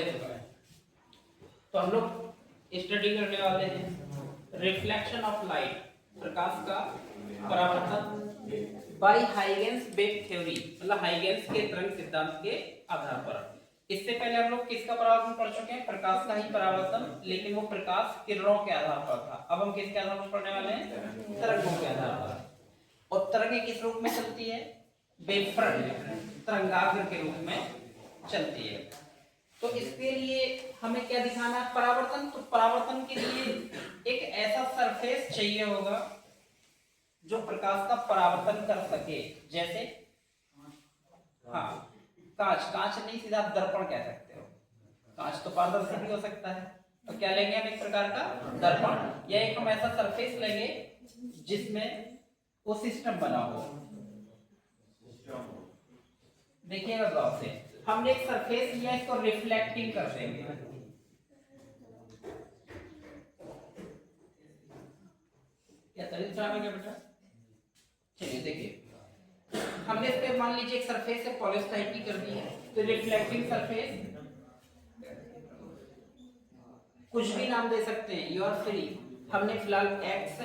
देखो तो हम लोग स्टडी करने वाले हैं रिफ्लेक्शन ऑफ लाइट, प्रकाश का परावर्तन बाय हाइगेंस वेव थ्योरी, मतलब हाइगेंस के तरंग सिद्धांत के आधार पर। इससे पहले हम लोग किसका परावर्तन पढ़ चुके हैं? प्रकाश का ही परावर्तन, लेकिन वो प्रकाश किरणों के आधार पर था। अब हम किसके आधार पर पढ़ने वाले हैं? तरंगों के आधार पर। और तरंगें किस रूप में चलती है? वेव फ्रंट, तरंगाग्र के रूप में चलती है। तो इसके लिए हमें क्या दिखाना है? परावर्तन। तो परावर्तन के लिए एक ऐसा सरफेस चाहिए होगा जो प्रकाश का परावर्तन कर सके। जैसे हाँ, कांच। कांच नहीं, सीधा आप दर्पण कह सकते हो। कांच तो पारदर्शी भी हो सकता है। तो क्या लेंगे हम? एक प्रकार का दर्पण, या एक हम ऐसा सरफेस लेंगे जिसमें वो सिस्टम बना हो। देखिएगा गौर से, हमने एक सरफेस लिया, इसको रिफ्लेक्टिंग कर देंगे। क्या तरीका है क्या बेटा? चलिए देखिए, हमने इस पे मान लीजिए एक सरफेस है, पॉलिश टाइप की कर दी है, तो रिफ्लेक्टिंग सरफेस कुछ भी नाम दे सकते हैं, यू आर फ्री। हमने फिलहाल एक्स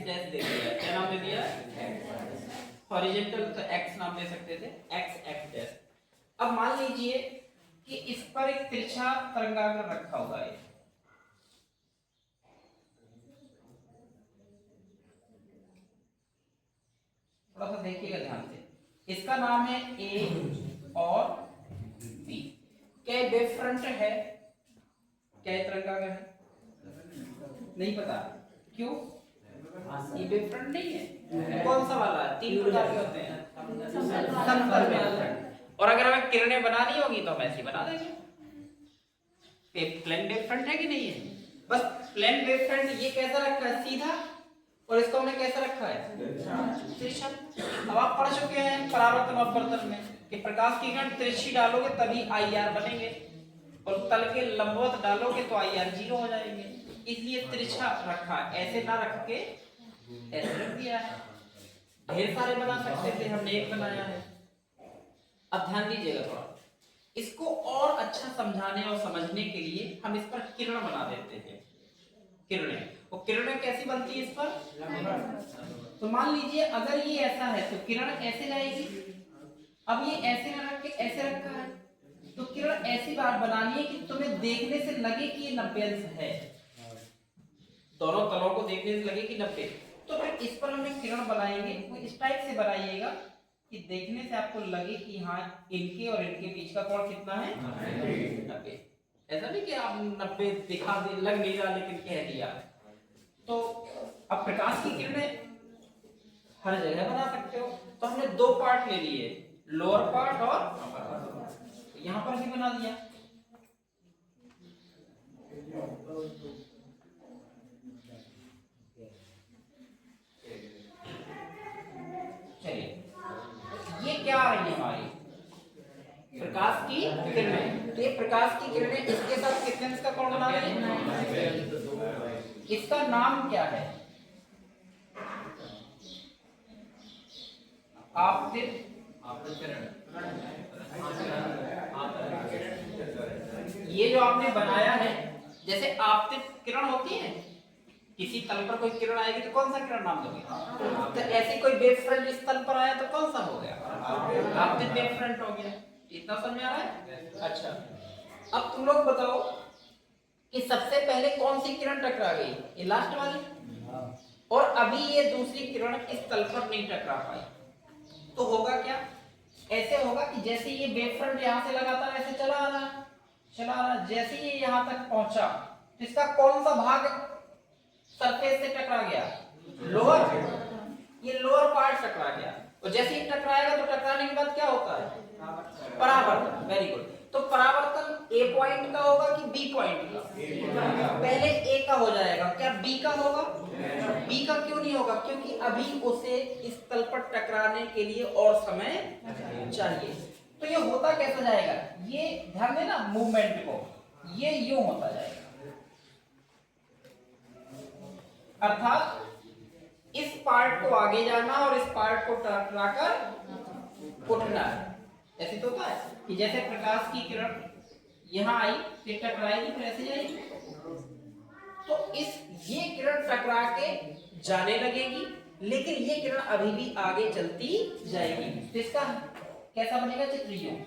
डैश दे दिया। क्या नाम दे दिया? हॉरिजॉन्टल तो एक्स नाम दे सकते थे, एक्स डैश। अब मान लीजिए कि इस पर एक तिरछा तरंगाग्र रखा हुआ है। थोड़ा सा देखिएगा ध्यान से। इसका नाम है ए और बी। क्या ये वेव फ्रंट है? क्या ये तरंगाग्र है? नहीं पता। क्यों? ये वेव फ्रंट नहीं है। कौन सा वाला? तीन प्रकार के होते हैं। समतल वेव फ्रंट। और अगर हमें किरणें बनानी होगी तो हम ऐसी बना देंगे। प्लेन वेव फ्रंट है कि नहीं है? बस प्लेन वेव फ्रंट ये कैसा रखा है? सीधा। और इसको हमने कैसा रखा है? तिरछा। अब आप पढ़ चुके हैं परावर्तन अपवर्तन में कि प्रकाश की किरण तिरछी डालोगे तभी आईआर बनेंगे, और तल के लंबवत डालोगे तो आईआर 0 हो जाएंगे। इसलिए तिरछा रखा, ऐसे ना रख के ऐसे रख दिया है। ढेर सारे बना सकते थे, हमने एक बनाया है। अब ध्यान दीजिएगा थोड़ा, इसको और अच्छा समझाने और समझने के लिए हम इस पर किरण बना देते हैं। किरणें, और किरणें कैसी बनती है इस पर? तो मान लीजिए अगर ये ऐसा है तो किरण ऐसे जाएगी। अब ये ऐसे ना रख के ऐसे रखा है, तो किरण ऐसी बात बनानी है कि तुम्हें देखने से लगे कि ये 90 अंश है, दोनों तलों को देखने से लगे कि 90। तो फिर इस पर हमने किरण बनाएंगे, वो इस टाइप से बनाइएगा कि देखने से आपको लगे कि हाँ इनके और इनके बीच का कोण कितना है? 90। ऐसा नहीं कि आप 90 दिखा दे, लग नहीं रहा लेकिन कह दिया। तो अब प्रकाश की किरणें हर जगह बना सकते हो। तो हमने दो पार्ट ले लिए, लोअर पार्ट और यहां पर भी बना दिया। चलिए, ये क्या आ रही है हमारी? प्रकाश की किरणें। तो ये प्रकाश की किरणें इसके साथ कितने अंश का कोण बना रही है? इसका नाम क्या है? आपतित किरण। ये जो आपने बनाया है, जैसे आपतित किरण होती है, किसी तल पर कोई किरण आएगी तो कौन सा किरण नाम दोगे? तो ऐसी कोई वेव फ्रंट इस तल पर आया तो कौन सा हो गया? आपतित वेव फ्रंट हो गया। इतना समझ में आ रहा है? अच्छा, अब तुम लोग बताओ कि सबसे पहले कौन सी किरण टकरा गई? ये लास्ट वाली। और अभी ये दूसरी किरण इस तल पर नहीं टकरा पाई, तो होगा क्या? ऐसे होगा कि जैसे ये वेव फ्रंट यहां से लगातार ऐसे चला आ रहा, जैसे ये यहां तक पहुंचा तो इसका कौन सा भाग सरफेस से टकरा गया? लोअर। ये लोअर पार्ट टकरा गया, और जैसे ही टकराएगा तो टकराने के बाद क्या होता है? परावर्तन। Very good. तो परावर्तन ए पॉइंट का होगा कि बी पॉइंट का? पहले ए का हो जाएगा, क्या बी का होगा? बी का क्यों नहीं होगा? क्योंकि अभी उसे इस तल पर टकराने के लिए और समय चाहिए। तो ये होता कैसा जाएगा? ये ध्यान देना मूवमेंट को, ये यूं होता जाएगा, अर्थात इस पार्ट को आगे जाना और इस पार्ट को टकराकर उठना। ऐसे तो होता है कि जैसे प्रकाश की किरण यहाँ आई फिर टकराएगी फिर ऐसे जाएगी। तो ये किरण टकरा के जाने लगेगी, लेकिन ये किरण अभी भी आगे चलती जाएगी। तो इसका कैसा बनेगा चित्र? यूं,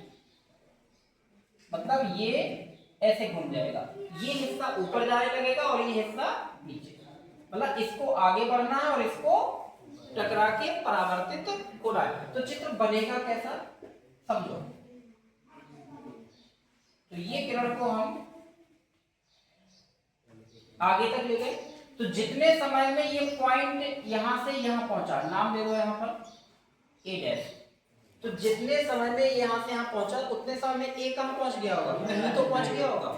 मतलब ये ऐसे घूम जाएगा, ये हिस्सा ऊपर जाने लगेगा और ये हिस्सा नीचे। मतलब इसको आगे बढ़ना है और इसको टकरा के परावर्तित होना है। तो चित्र बनेगा कैसा समझो। तो ये किरण को हम आगे तक ले गए, तो जितने समय में ये पॉइंट यहां से यहां पहुंचा, नाम दे दो यहां पर ए डैश, तो जितने समय में यहां से यहां पहुंचा उतने समय में ए कहां पहुंच गया होगा? कहीं तो पहुंच गया होगा।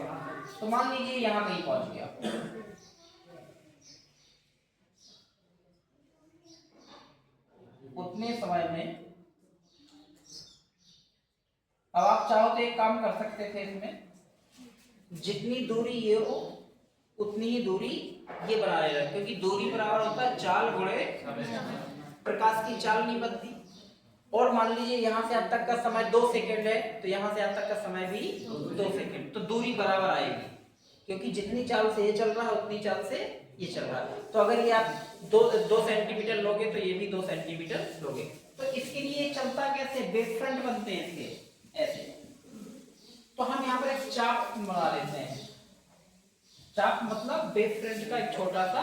तो मान लीजिए यहां कहीं पहुंच गया, उतने समय में अब आप चाहो तो एक काम कर सकते थे, इसमें जितनी दूरी ये हो उतनी ही दूरी ये बना लेना, क्योंकि दूरी बराबर होता है चाल गुणे प्रकाश की चाल नहीं बनती। और मान लीजिए यहां से अब तक का समय 2 सेकंड है, तो यहां से अब तक का समय भी 2 सेकंड, तो दूरी बराबर आएगी, क्योंकि जितनी चाल से ये चल रहा है उतनी चाल से ये चल रहा है। तो अगर ये आप 2 सेंटीमीटर लोगे तो ये भी 2 सेंटीमीटर लोगे। तो इसके लिए चलता कैसे? वेव फ्रंट बनते हैं इसके ऐसे। तो हम यहाँ पर एक चाप बना लेते हैं। चाप मतलब वेव फ्रंट का एक छोटा सा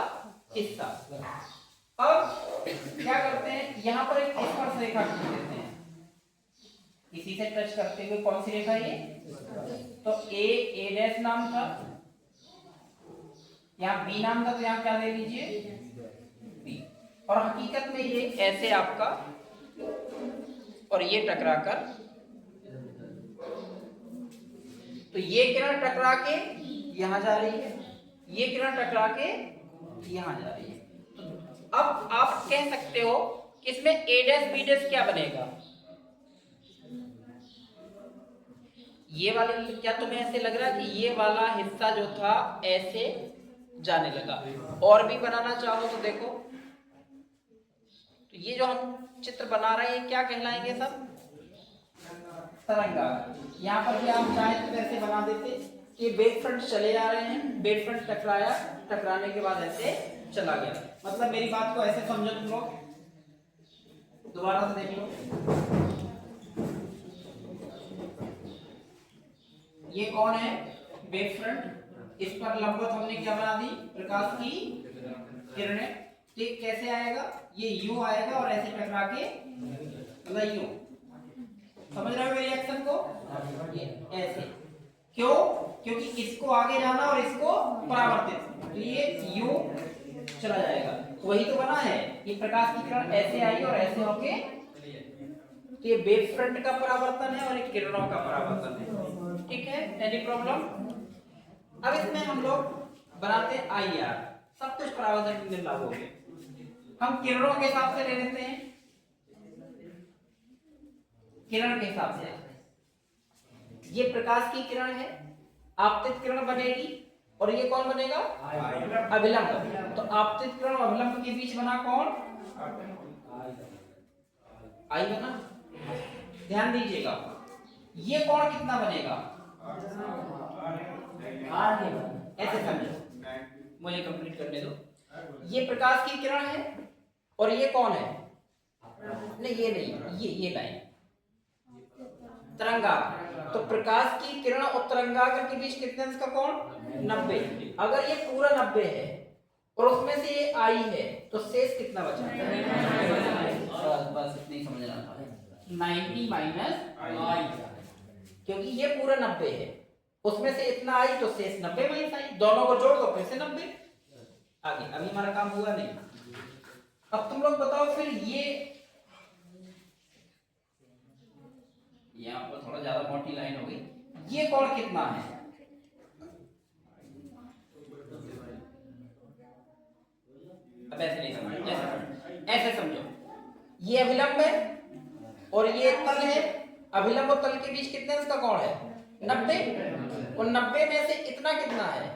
हिस्सा। अब क्या करते हैं, यहाँ पर एक स्पर्श रेखा खींच देते हैं, इसी से टच करते हुए। कौन सी रेखा ये? तो ए डैश नाम था, यहाँ बी नाम था, तो यहाँ क्या ले लीजिए बी। और हकीकत में ये ऐसे आपका, और ये टकरा कर, तो ये किरण टकरा के यहां जा रही है, ये किरण टकरा के यहां जा रही है। तो अब आप कह सकते हो कि इसमें ए डैश बी डैश क्या बनेगा? ये वाले, क्या तुम्हें ऐसे लग रहा है कि ये वाला हिस्सा जो था ऐसे जाने लगा? और भी बनाना चाहो तो देखो, तो ये जो हम चित्र बना रहे हैं क्या कहलाएंगे सब? तरंगा। यहाँ पर भी आप चाहें तो ऐसे बना देते कि वेव फ्रंट चले जा रहे हैं, वेव फ्रंट टकराया, टकराने के बाद ऐसे चला गया। मतलब मेरी बात को ऐसे समझो तुम लोग, दोबारा से देख लो। ये कौन है? Wave front. इस पर लंबवत हमने क्या बना दी? प्रकाश की किरणें। ठीक, कैसे आएगा? ये यूं आएगा और ऐसे टकरा के, मतलब यूं, समझ रहे हो मेरी एक्शन को? ये ऐसे। क्यों? क्योंकि इसको आगे जाना और इसको परावर्तित, तो ये यूं चला जाएगा। वही तो बना है, ये प्रकाश की किरण ऐसे आई और ऐसे होके, तो ये वेव फ्रंट का परावर्तन है और एक किरणों का परावर्तन है। ठीक है, एनी प्रॉब्लम? अब इसमें हम लोग बनाते हैं IR, सब कुछ परावर्तन में लागू हो गया। हम किरणों के हिसाब से ले लेते हैं, किरण के हिसाब से। ये प्रकाश की किरण है, आपतित किरण बनेगी, और ये कौन बनेगा? अभिलंब। तो आपतित किरण और अभिलंब के बीच बना कौन? आई बना। ध्यान दीजिएगा, ये कोण कितना बनेगा? ऐसे समझो, मुझे कंप्लीट करने दो। ये प्रकाश की किरण है और ये कौन है? नहीं, ये नहीं, ये लाइन तरंगाग्र। तो प्रकाश की किरण और तरंगाग्र के बीच कितने अंश का कोण? 90। अगर ये पूरा 90 है और उसमें से ये आई है, तो शेष कितना बचा? बस इतनी समझना था, 90 माइनस आई, क्योंकि ये पूरा 90 है, उसमें से इतना आई तो शेष 90 माइनस आई, दोनों को जोड़ दो फिर से 90। आगे अभी हमारा काम हुआ नहीं। अब तुम लोग बताओ फिर, ये यहाँ पर थोड़ा ज्यादा मोटी लाइन हो गई, ये कोण कितना है? अब ऐसे नहीं समझो, ऐसे समझो, ये अभिलंब है और ये तल है, अभिलंब और तल के बीच कितने अंश का कोण है? 90। और 90 में से इतना कितना है?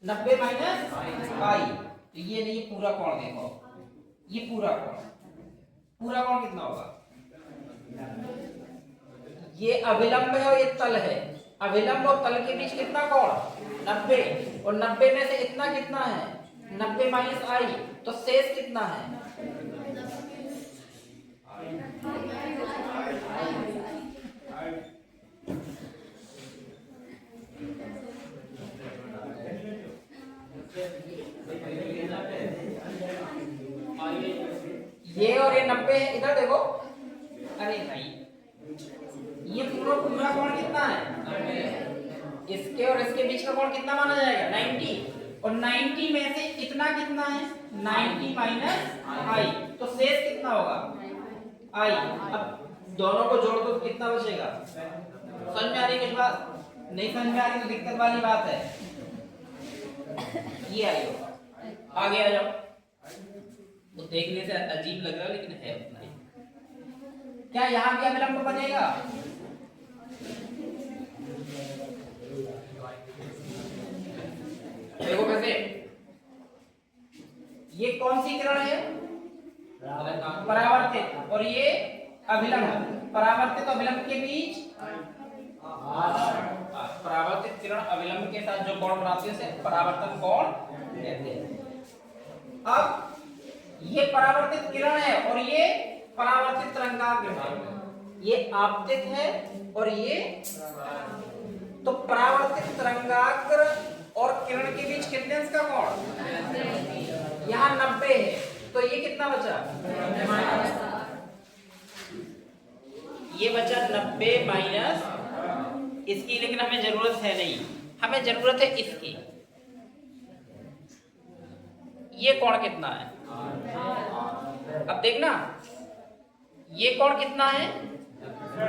90 माइनस आई, तो ये नहीं, पूरा कोण देखो, ये पूरा कोण कितना होगा? ये अभिलंब है और ये तल है, अभिलंब और तल के बीच कितना कोण? 90। और 90 में से इतना कितना है? 90 माइनस आई, तो शेष कितना है? ये और ये 90 है, इधर देखो। अरे भाई ये पूरा पूरा कोण कितना है? इसके और इसके बीच का कोण कितना माना जाएगा? 90। और 90 में से इतना कितना है? 90 माइनस आई, तो शेष कितना होगा? आई। अब दोनों को जोड़ दो तो कितना बचेगा? समझ में आ रही है कुछ बात? नहीं समझ में आ रही तो दिक्कत वाली बात है। ये आई होगा। आगे आ जाओ। तो देखने से अजीब लग रहा है लेकिन है उतना ही। क्या यहाँ भी अभिलंब बनेगा? देखो कैसे, ये कौन सी किरण है? परावर्तित। और ये अभिलंब। परावर्तित अभिलंब के बीच, परावर्तित किरण अभिलंब के साथ जो कोण बनाती है उसे परावर्तन कोण कहते हैं। अब ये परावर्तित किरण है और ये परावर्तित तरंगाग्र है। ये आपतित है और ये, तो परावर्तित तरंगाग्र और किरण के बीच कितने अंश का कोण? यहाँ 90 है, तो ये कितना बचा? ये बचा 90 माइनस इसकी, लेकिन हमें जरूरत है नहीं, हमें जरूरत है इसकी। ये कोण कितना है? अब देखना, ये कोण कितना है?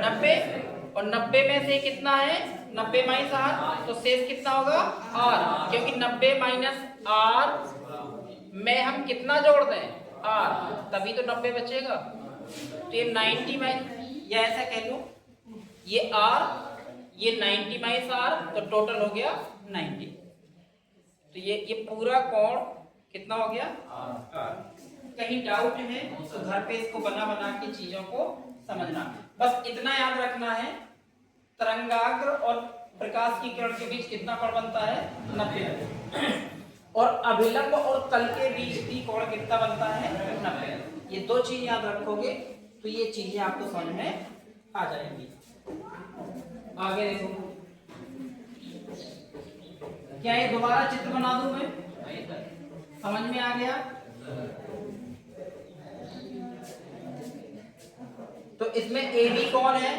90। और 90 में से कितना है? 90 माइनस आर, तो शेष कितना होगा? आर। क्योंकि 90 माइनस आर में हम कितना जोड़ दें? आर, तभी तो 90 बचेगा। तो ये 90 माइनस, या ऐसा कह लो, ये आर, ये 90 माइनस आर, तो टोटल हो गया 90। तो ये पूरा कोण कितना हो गया? आर। कहीं डाउट है तो घर पे इसको बना बना के चीजों को समझना। बस इतना याद रखना है, तरंगाग्र और प्रकाश की किरण के बीच कितना कोण बनता है? 90। और अभिलंब और तल के बीच भी कोण कितना बनता है? 90। ये दो चीज याद रखोगे तो ये चीजें आपको समझ में आ जाएंगी। आगे देखो, क्या ये दोबारा चित्र बना दूं मैं? समझ में आ गया? तो इसमें ए बी कौन है?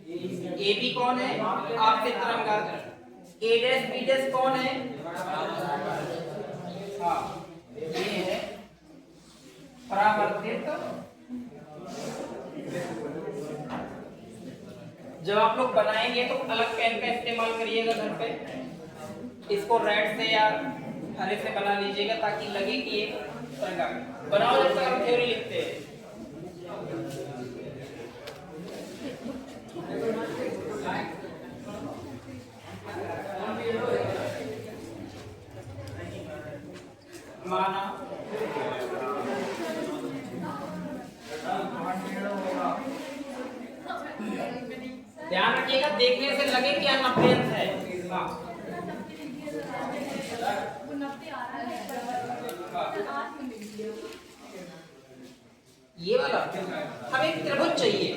ए बी कौन है? आपके तरंगाग्र। ए डैश बी डैश कौन है? हाँ, ये है परावर्तित। जब आप लोग बनाएंगे तो अलग पेन का इस्तेमाल करिएगा घर पे। इसको रेड से या हरे से बना लीजिएगा ताकि लगे कि ये तरंगाग्र। बनाओ जब तक हम थ्योरी लिखते हैं। माना ध्यान रखिएगा, देखने से लगे कि 90 अंश है। ये वाला हमें एक त्रिभुज चाहिए,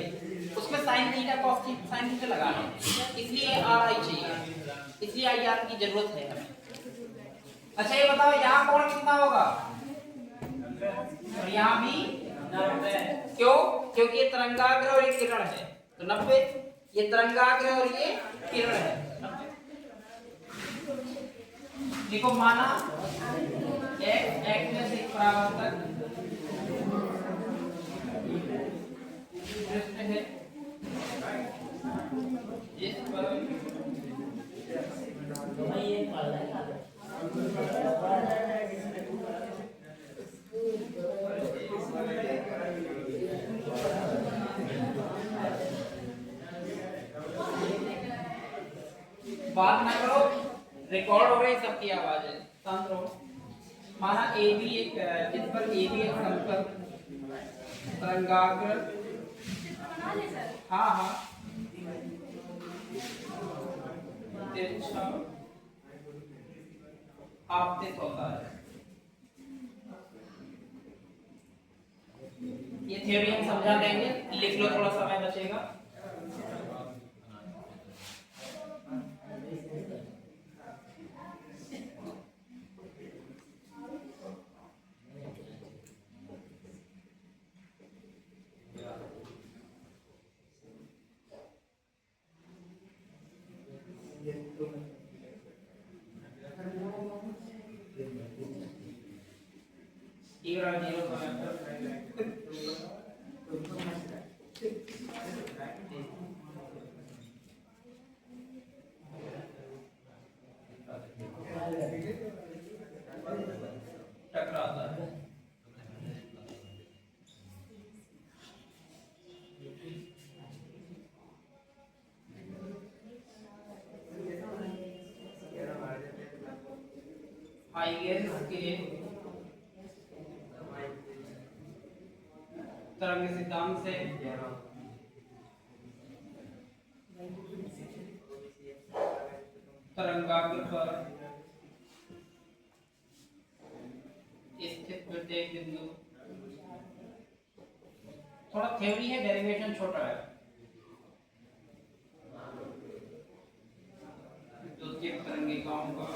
उसमें sine theta cos theta sine theta लगाना है, इसलिए आर आई चाहिए, इसलिए आई आर की जरूरत है हमें। अच्छा ये बताओ यहाँ कोण कितना होगा? और यहाँ भी 90। क्यों? क्योंकि ये तरंगाग्र और ये किरण है, तो 90। ये तरंगाग्र और ये किरण है। देखो माना x में से परावर्तक है, इस पर बात ना करो, रिकॉर्ड हो रही सबकी आवाजें, शांत रहो। माना ए बी एक, इस पर ए बी एक समतल तरंगाग्र, हाँ हाँ तिरछा आपतित होता है। ये थ्योरी हम समझा देंगे, लिख लो, थोड़ा समय बचेगा। टकराता है। हाइगेंस के तरंग सिद्धांत से तरंगाग्र पर स्थित प्रत्येक बिंदु, थोड़ा थ्योरी है, डेरिवेशन छोटा है। द्वितीयक तरंगिकाओं का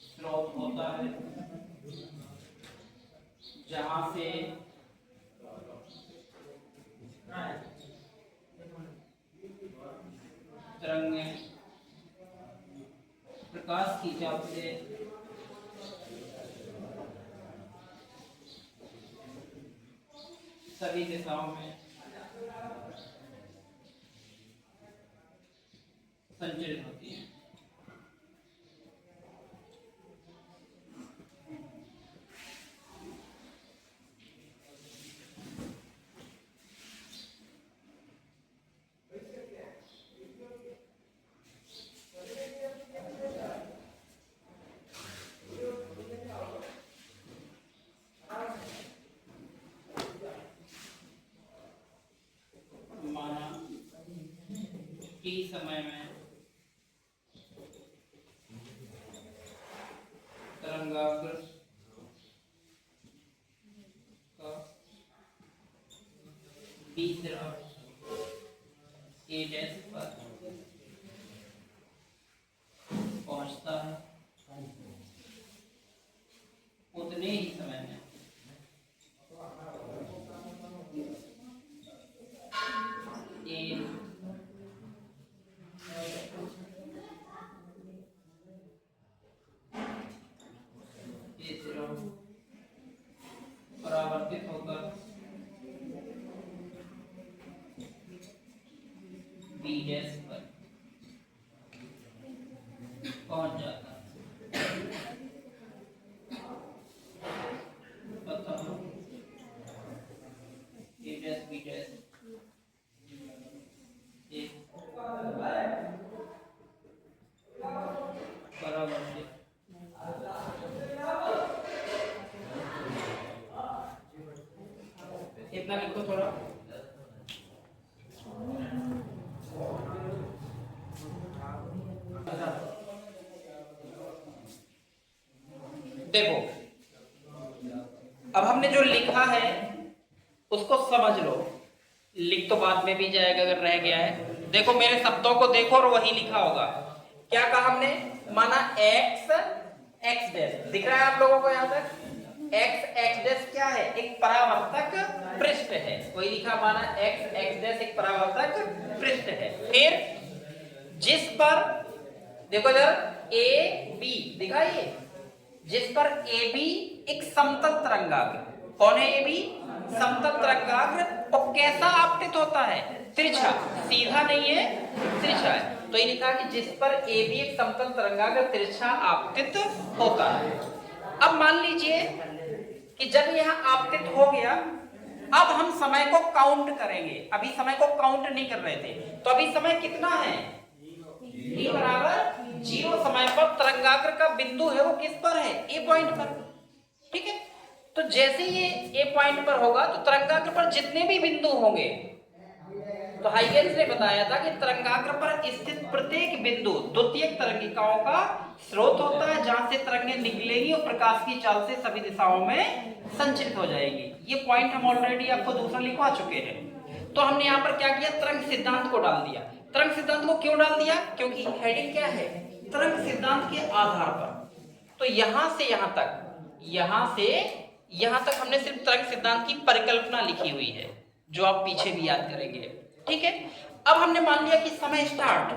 स्रोत होता है जहां से तरंगें प्रकाश की चाप से सभी दिशाओं में संचरित होती है। माना टी समय में तरंगाग्र का बी सिरा ए डैश पर पहुंचता है, उतने ही समय में परावर्तित होकर बी डैश पर पहुंच जाता है। बताओ ए डैश बी डैश परावर्तित इतना लिखो थोड़ा। देखो अब हमने जो लिखा है उसको समझ लो, लिख तो बाद में भी जाएगा अगर रह गया है। देखो मेरे शब्दों को देखो और वही लिखा होगा। क्या कहा हमने? माना x x डैश दिख रहा है आप लोगों को? यहाँ तक x x डैश क्या है? एक परावर्तक पृष्ठ है। कोई लिखा माना x x डैश एक परावर्तक पृष्ठ है। फिर जिस पर देखो इधर a b दिखा, ये जिस पर a b एक समतल तरंगाग्र, कौन है a b? समतल तरंगाग्र। और कैसा आपतित होता है? तिरछा, सीधा नहीं है, तिरछा है। तो ये लिखा कि जिस पर ए बी एक समतल तरंगाग्र तिरछा आपतित होता है। अब मान लीजिए कि जब यह आपतित हो गया, अब हम समय को काउंट करेंगे। अभी समय को काउंट नहीं कर रहे थे, तो अभी समय कितना है? t बराबर 0 समय पर तरंगाग्र का बिंदु है वो किस पर है? ए पॉइंट पर। ठीक है। तो जैसे ये ए पॉइंट पर होगा तो तरंगाग्र पर जितने भी बिंदु होंगे, तो हाइगेंस ने बताया था कि तरंगाग्र पर स्थित प्रत्येक बिंदु द्वितीयक तरंगिकाओं का स्रोत होता है, जहां से तरंगें निकलेगी और प्रकाश की चाल से सभी दिशाओं में संचरित हो जाएगी। ये पॉइंट हम ऑलरेडी आपको दूसरा लिखवा चुके हैं। तो हमने यहाँ पर क्या किया, तरंग सिद्धांत को डाल दिया। तरंग सिद्धांत को क्यों डाल दिया, क्योंकि हेडिंग क्या है, तरंग सिद्धांत के आधार पर। तो यहां से यहां तक, यहां से यहां तक हमने सिर्फ तरंग सिद्धांत की परिकल्पना लिखी हुई है, जो आप पीछे भी याद करेंगे। ठीक है। अब हमने मान लिया कि समय स्टार्ट,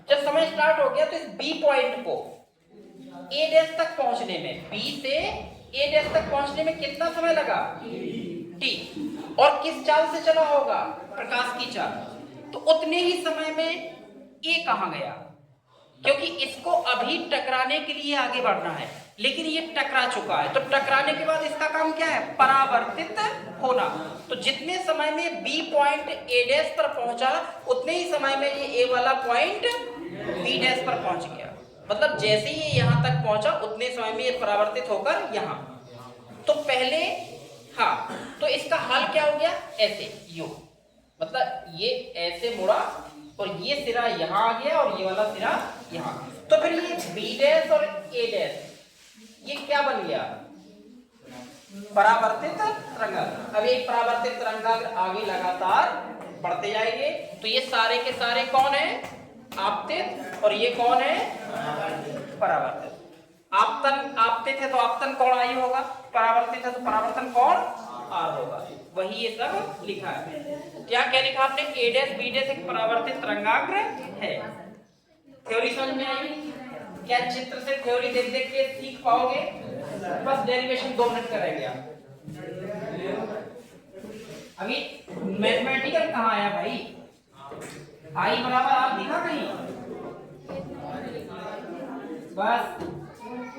जब समय स्टार्ट हो गया तो इस बी पॉइंट को ए डैश तक पहुंचने में, बी से ए डैश तक पहुंचने में कितना समय लगा, टी। और किस चाल से चला होगा, प्रकाश की चाल। तो उतने ही समय में ए कहां गया, क्योंकि इसको अभी टकराने के लिए आगे बढ़ना है, लेकिन ये टकरा चुका है। तो टकराने के बाद इसका काम क्या है, परावर्तित होना। तो जितने समय में बी पॉइंट ए डैश पर पहुंचा, उतने ही समय में ये ए वाला पॉइंट बी डैश पर पहुंच गया। मतलब जैसे ही ये यहां तक पहुंचा, उतने समय में ये परावर्तित होकर यहां। तो पहले हाँ, तो इसका हल क्या हो गया, ऐसे यू, मतलब ये ऐसे मुड़ा और ये सिरा यहां आ गया और ये वाला सिरा यहां। तो फिर ये बी डैश और ए डैश ये क्या बन गया, परावर्तित तरंगाग्र। अब एक परावर्तित तरंगाग्र आगे लगातार बढ़ते जाएंगे। तो ये सारे के सारे कौन है, आपतित, और ये कौन है, परावर्तित। आपतित है तो आपतन कोण आई होगा, परावर्तित है तो परावर्तन कोण आर होगा। वही ये सब लिखा है। क्या लिखा आपने, ए डैश बी डैश एक परावर्तित तरंगाग्र है। थ्योरी समझ में आई, क्या चित्र से थ्योरी देख देख के सीख पाओगे, बस डेरिवेशन 2 मिनट करेंगे आप। अभी मैथमेटिकल कहाँ आया भाई, आई बराबर आप दिखा कहीं, बस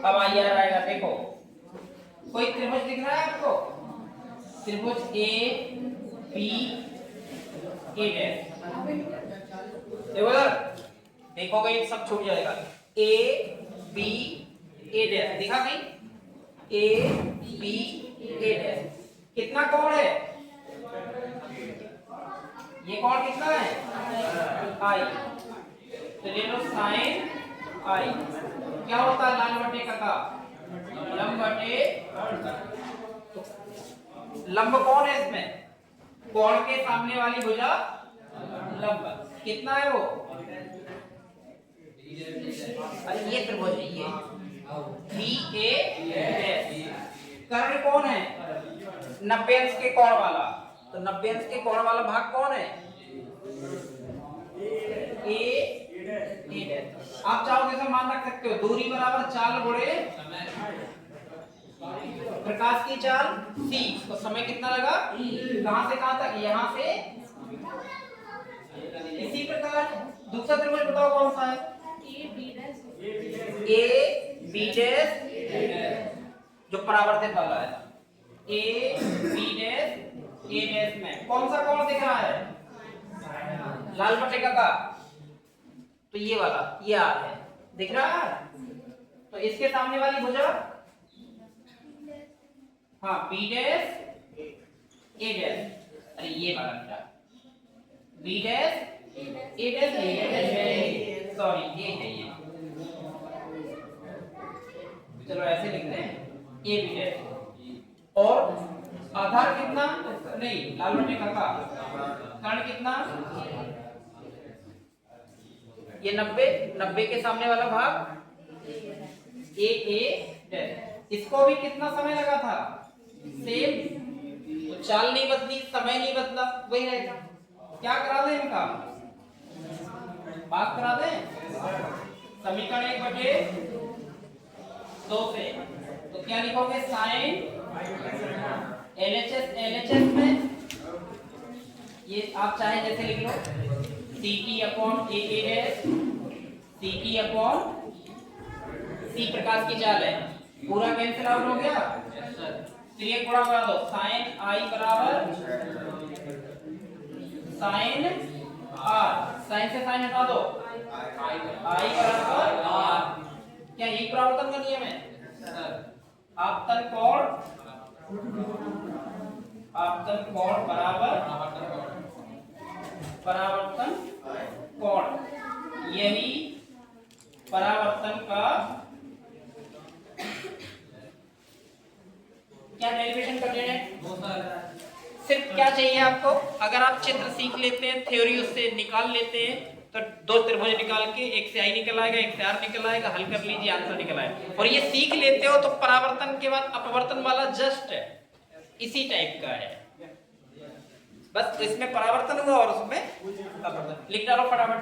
अब आई आ रहा है। देखो कोई त्रिभुज दिख रहा है आपको, त्रिभुज ए बी ए डैश, देखोगे ये सब छूट जाएगा। ए बी ए डैश दिखा कहीं, ए बी ए डैश कितना कोण है, ये कोण कितना है, आई। तो ले लो साइन आई। क्या होता है, लाल बटे का लंब बटे, लंब कौन है इसमें, कोण के सामने वाली भुजा लंब, कितना है वो, अरे ये त्रिभुज है ये बी ए डैश। कर्ण कौन है, 90 अंश के कोण वाला। तो 90 अंश के कोण वाला भाग कौन है, ए डैश। आप चाहोगे तो मान रख सकते हो, दूरी बराबर चाल गुणे प्रकाश की चाल c। तो समय कितना लगा, कहां से कहां तक, यहां से। इसी प्रकार दूसरा त्रिभुज बताओ कौन सा है, ए बी डैश जो परावर्तित वाला है, A B dash A dash में कौन सा कोण दिख रहा है, लाल बटे का। तो ये वाला, ये आर है, दिख रहा है। तो इसके सामने वाली भुजा, हाँ बी डैश ए डैश, अरे ये वाला बेटा B dash A dash, sorry ये है ये, चलो ऐसे लिखते हैं, ए बी डैश। और आधार कितना, नहीं लाल बटे का, कर्ण कितना, ये 90 के सामने वाला भाग ए डैश। इसको भी कितना समय लगा था, सेम। तो चाल नहीं बदली, समय नहीं बदला, वही रहेगा। क्या करा दें इनका, बात करा दें, समीकरण 1/2 से। तो क्या लिखोगे, साइन LHS में ये आप चाहे जैसे लिख लो, CT/A डैश, CT/C प्रकाश की चाल है, पूरा कैंसिल आउट हो गया। फिर एक गुणा करा दो, साइन आई बराबर साइन आर, साइन से साइन हटा दो, आई बराबर आर। क्या यही परावर्तन का नियम है, आपतन कोण बराबर परावर्तन कोण, यही परावर्तन का क्या डेरिवेशन कर लेना है। सिर्फ क्या चाहिए आपको, अगर आप चित्र सीख लेते हैं, थ्योरी उससे निकाल लेते हैं, तो दो त्रिभुज निकाल के एक से आई निकल आएगा, एक से आर निकल आएगा, हल कर लीजिए, आंसर निकल आएगा। और ये सीख लेते हो तो परावर्तन के बाद अपवर्तन वाला जस्ट इसी टाइप का है, बस इसमें परावर्तन हुआ और उसमें अपवर्तन। लिख डालो फटाफट।